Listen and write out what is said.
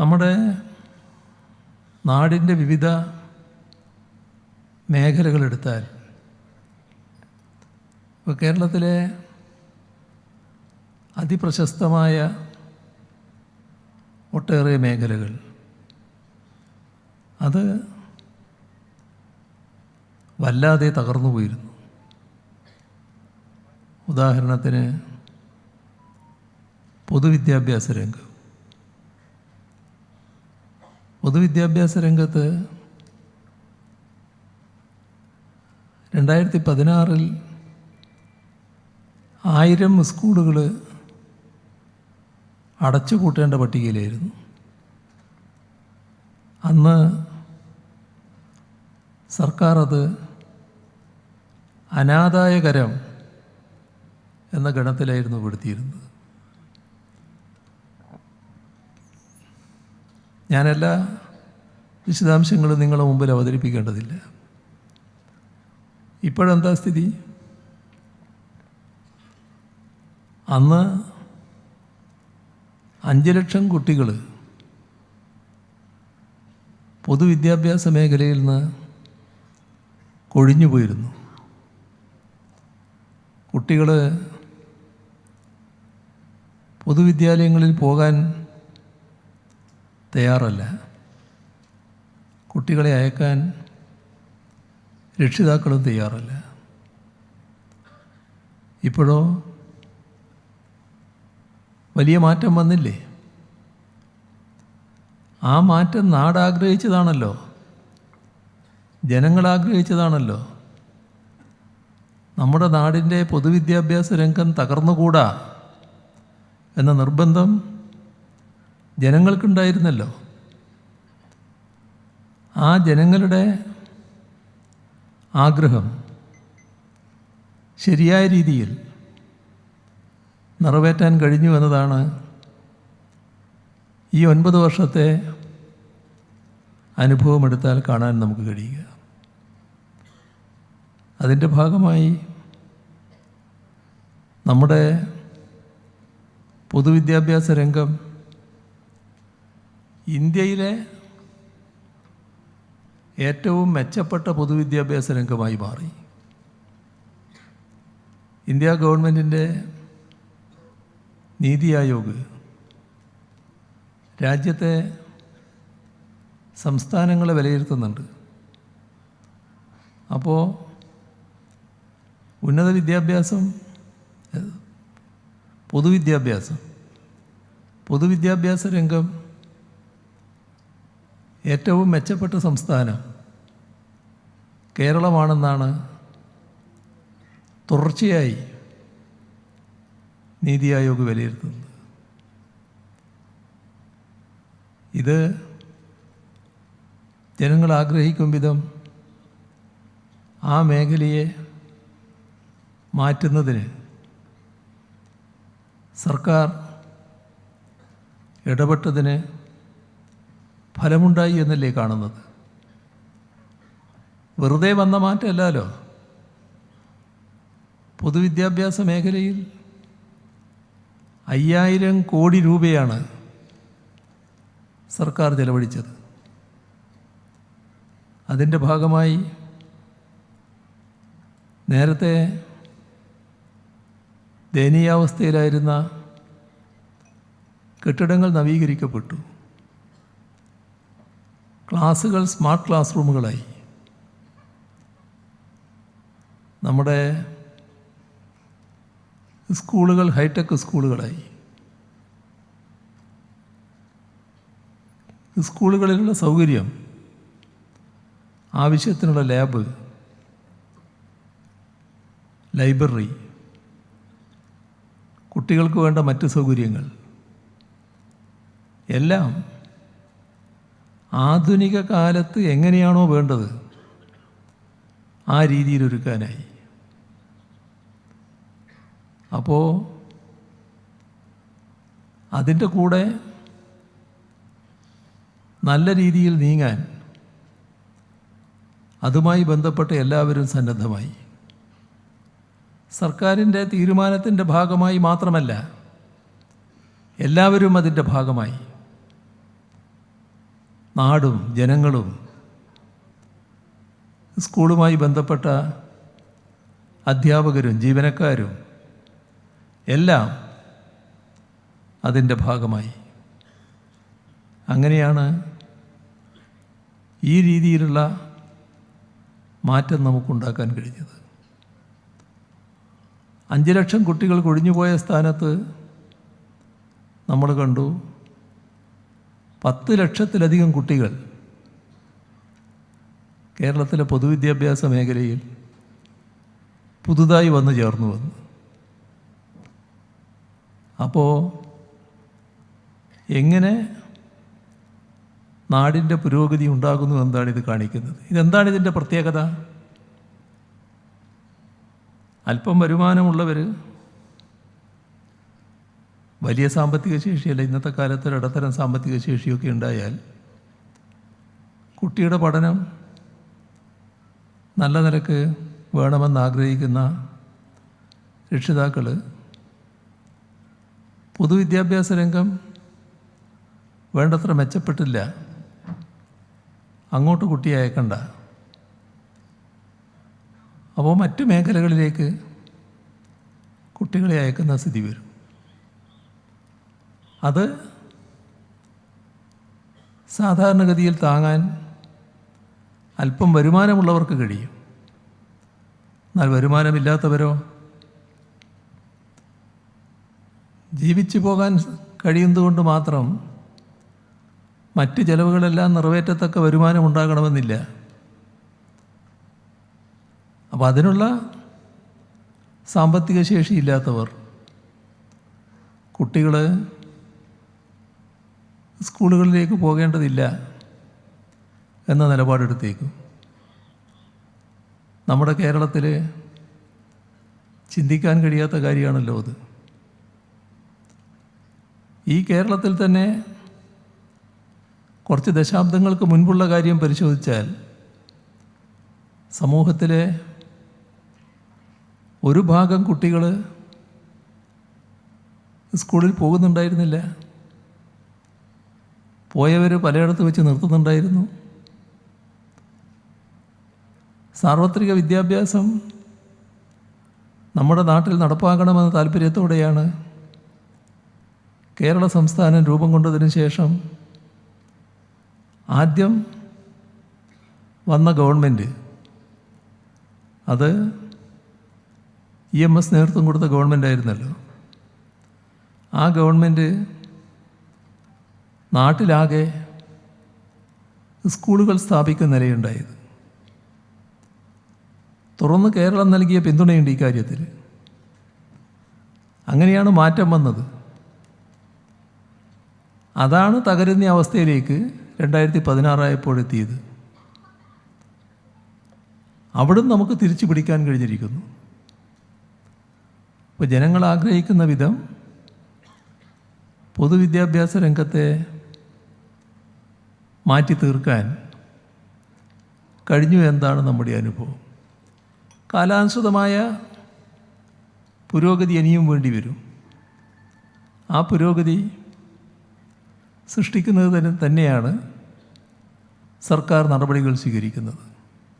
നമ്മുടെ നാടിൻ്റെ വിവിധ മേഖലകളെടുത്താൽ ഇപ്പോൾ കേരളത്തിലെ അതിപ്രശസ്തമായ ഒട്ടേറെ മേഖലകൾ അത് വല്ലാതെ തകർന്നു പോയിരുന്നു. ഉദാഹരണത്തിന് പൊതുവിദ്യാഭ്യാസ രംഗം. പൊതുവിദ്യാഭ്യാസ രംഗത്ത് 2016 1000 സ്കൂളുകൾ അടച്ചുപൂട്ടേണ്ട പട്ടികയിലായിരുന്നു. അന്ന് സർക്കാർ അത് അനാദായകരം എന്ന ഗണത്തിലായിരുന്നു പെടുത്തിയിരുന്നത്. ഞാനെല്ലാ വിശദാംശങ്ങളും നിങ്ങളുടെ മുമ്പിൽ അവതരിപ്പിക്കേണ്ടതില്ല. ഇപ്പോഴെന്താ സ്ഥിതി? അന്ന് 5 ലക്ഷം കുട്ടികൾ പൊതുവിദ്യാഭ്യാസ മേഖലയിൽ നിന്ന് കൊഴിഞ്ഞു പോയിരുന്നു. കുട്ടികൾ പൊതുവിദ്യാലയങ്ങളിൽ പോകാൻ തയ്യാറല്ല. കുട്ടികളെ അയക്കാൻ രക്ഷിതാക്കളും തയ്യാറല്ല. ഇപ്പോഴോ വലിയ മാറ്റം വന്നില്ലേ? ആ മാറ്റം നാടാഗ്രഹിച്ചതാണല്ലോ, ജനങ്ങളാഗ്രഹിച്ചതാണല്ലോ. നമ്മുടെ നാടിൻ്റെ പൊതുവിദ്യാഭ്യാസ രംഗം തകർന്നുകൂടാ എന്ന നിർബന്ധം ജനങ്ങൾക്കുണ്ടായിരുന്നല്ലോ. ആ ജനങ്ങളുടെ ആഗ്രഹം ശരിയായ രീതിയിൽ നിറവേറ്റാൻ കഴിഞ്ഞു എന്നതാണ് ഈ 9 വർഷത്തെ അനുഭവമെടുത്താൽ കാണാൻ നമുക്ക് കഴിയുക. അതിൻ്റെ ഭാഗമായി നമ്മുടെ പൊതുവിദ്യാഭ്യാസ രംഗം ഇന്ത്യയിലെ ഏറ്റവും മെച്ചപ്പെട്ട പൊതുവിദ്യാഭ്യാസ രംഗമായി മാറി. ഇന്ത്യ ഗവൺമെൻറ്റിൻ്റെ നീതി ആയോഗ് രാജ്യത്തെ സംസ്ഥാനങ്ങളെ വിലയിരുത്തുന്നുണ്ട്. അപ്പോൾ ഉന്നത വിദ്യാഭ്യാസം, പൊതുവിദ്യാഭ്യാസ രംഗം ഏറ്റവും മെച്ചപ്പെട്ട സംസ്ഥാനം കേരളമാണെന്നാണ് തുടർച്ചയായി നീതി ആയോഗ് വിലയിരുത്തുന്നത്. ഇത് ജനങ്ങൾ ആഗ്രഹിക്കും വിധം ആ മേഖലയെ മാറ്റുന്നതിന് സർക്കാർ ഇടപെട്ടതിന് ഫലമുണ്ടായി എന്നല്ലേ കാണുന്നത്. വെറുതെ വന്ന മാറ്റമല്ലല്ലോ. പൊതുവിദ്യാഭ്യാസ മേഖലയിൽ 5000 കോടി രൂപയാണ് സർക്കാർ ചെലവഴിച്ചത്. അതിൻ്റെ ഭാഗമായി നേരത്തെ ദയനീയാവസ്ഥയിലായിരുന്ന കെട്ടിടങ്ങൾ നവീകരിക്കപ്പെട്ടു. ക്ലാസ്സുകൾ സ്മാർട്ട് ക്ലാസ് റൂമുകളായി. നമ്മുടെ സ്കൂളുകൾ ഹൈടെക് സ്കൂളുകളായി. സ്കൂളുകളിലുള്ള സൗകര്യം, ആവശ്യത്തിനുള്ള ലാബ്, ലൈബ്രറി, കുട്ടികൾക്ക് വേണ്ട മറ്റ് സൗകര്യങ്ങൾ എല്ലാം ആധുനിക കാലത്ത് എങ്ങനെയാണോ വേണ്ടത് ആ രീതിയിൽ ഒരുക്കാനായി. അപ്പോൾ അതിൻ്റെ കൂടെ നല്ല രീതിയിൽ നീങ്ങാൻ അതുമായി ബന്ധപ്പെട്ട് എല്ലാവരും സന്നദ്ധമായി. സർക്കാരിൻ്റെ തീരുമാനത്തിൻ്റെ ഭാഗമായി മാത്രമല്ല, എല്ലാവരും അതിൻ്റെ ഭാഗമായി. നാടും ജനങ്ങളും സ്കൂളുമായി ബന്ധപ്പെട്ട അധ്യാപകരും ജീവനക്കാരും എല്ലാം അതിൻ്റെ ഭാഗമായി. അങ്ങനെയാണ് ഈ രീതിയിലുള്ള മാറ്റം നമുക്കുണ്ടാക്കാൻ കഴിഞ്ഞത്. 5 ലക്ഷം കുട്ടികൾ കൊഴിഞ്ഞുപോയ സ്ഥാനത്ത് നമ്മൾ കണ്ടു 10 ലക്ഷത്തിലധികം കുട്ടികൾ കേരളത്തിലെ പൊതുവിദ്യാഭ്യാസ മേഖലയിൽ പുതുതായി വന്നു ചേർന്നു വന്നു. അപ്പോൾ എങ്ങനെ നാടിൻ്റെ പുരോഗതി ഉണ്ടാകുന്നു എന്താണ് ഇത് കാണിക്കുന്നത്? ഇതെന്താണ് ഇതിൻ്റെ പ്രത്യേകത? അല്പം വരുമാനമുള്ളവർ, വലിയ സാമ്പത്തിക ശേഷിയല്ല, ഇന്നത്തെ കാലത്ത് ഇടത്തരം സാമ്പത്തിക ശേഷിയൊക്കെ ഉണ്ടായാൽ കുട്ടിയുടെ പഠനം നല്ല നിലക്ക് വേണമെന്നാഗ്രഹിക്കുന്ന രക്ഷിതാക്കൾ പൊതുവിദ്യാഭ്യാസ രംഗം വേണ്ടത്ര മെച്ചപ്പെട്ടില്ല, അങ്ങോട്ട് കുട്ടിയെ അയക്കണ്ട, അപ്പോൾ മറ്റു മേഖലകളിലേക്ക് കുട്ടികളെ അയക്കുന്ന സ്ഥിതി വരും. അത് സാധാരണഗതിയിൽ താങ്ങാൻ അല്പം വരുമാനമുള്ളവർക്ക് കഴിയും. എന്നാൽ വരുമാനമില്ലാത്തവരോ, ജീവിച്ചു പോകാൻ കഴിയുന്നതുകൊണ്ട് മാത്രം മറ്റ് ചെലവുകളെല്ലാം നിറവേറ്റത്തക്ക വരുമാനം ഉണ്ടാകണമെന്നില്ല. അപ്പോൾ അതിനുള്ള സാമ്പത്തിക ശേഷിയില്ലാത്തവർ കുട്ടികൾ സ്കൂളുകളിലേക്ക് പോകേണ്ടതില്ല എന്ന നിലപാടെടുത്തേക്കും. നമ്മുടെ കേരളത്തിൽ ചിന്തിക്കാൻ കഴിയാത്ത കാര്യമാണല്ലോ അത്. ഈ കേരളത്തിൽ തന്നെ കുറച്ച് ദശാബ്ദങ്ങൾക്ക് മുൻപുള്ള കാര്യം പരിശോധിച്ചാൽ സമൂഹത്തിലെ ഒരു ഭാഗം കുട്ടികൾ സ്കൂളിൽ പോകുന്നുണ്ടായിരുന്നില്ല. പോയവർ പലയിടത്ത് വെച്ച് നിർത്തുന്നുണ്ടായിരുന്നു. സാർവത്രിക വിദ്യാഭ്യാസം നമ്മുടെ നാട്ടിൽ നടപ്പാക്കണമെന്ന താല്പര്യത്തോടെയാണ് കേരള സംസ്ഥാനം രൂപം കൊണ്ടതിന് ശേഷം ആദ്യം വന്ന ഗവൺമെൻറ്, അത് EMS നേതൃത്വം കൊടുത്ത ഗവൺമെൻറ് ആയിരുന്നല്ലോ, ആ ഗവൺമെൻറ് നാട്ടിലാകെ സ്കൂളുകൾ സ്ഥാപിക്കുന്ന നിലയുണ്ടായത്. തുറന്ന് കേരളം നൽകിയ പിന്തുണയുണ്ട് ഈ കാര്യത്തിൽ. അങ്ങനെയാണ് മാറ്റം വന്നത്. അതാണ് തകരുന്ന അവസ്ഥയിലേക്ക് 2016 ആയപ്പോഴെത്തിയത്. അവിടുന്ന് നമുക്ക് തിരിച്ചു പിടിക്കാൻ കഴിഞ്ഞിരിക്കുന്നു. ഇപ്പോൾ ജനങ്ങൾ ആഗ്രഹിക്കുന്ന വിധം പൊതുവിദ്യാഭ്യാസ രംഗത്തെ മാറ്റി തീർക്കാൻ കഴിഞ്ഞു എന്താണ് നമ്മുടെ അനുഭവം. കാലാനുസൃതമായ പുരോഗതി ഇനിയും വേണ്ടി വരും. ആ പുരോഗതി സൃഷ്ടിക്കുന്നത് തന്നെയാണ് സർക്കാർ നടപടികൾ സ്വീകരിക്കുന്നത്.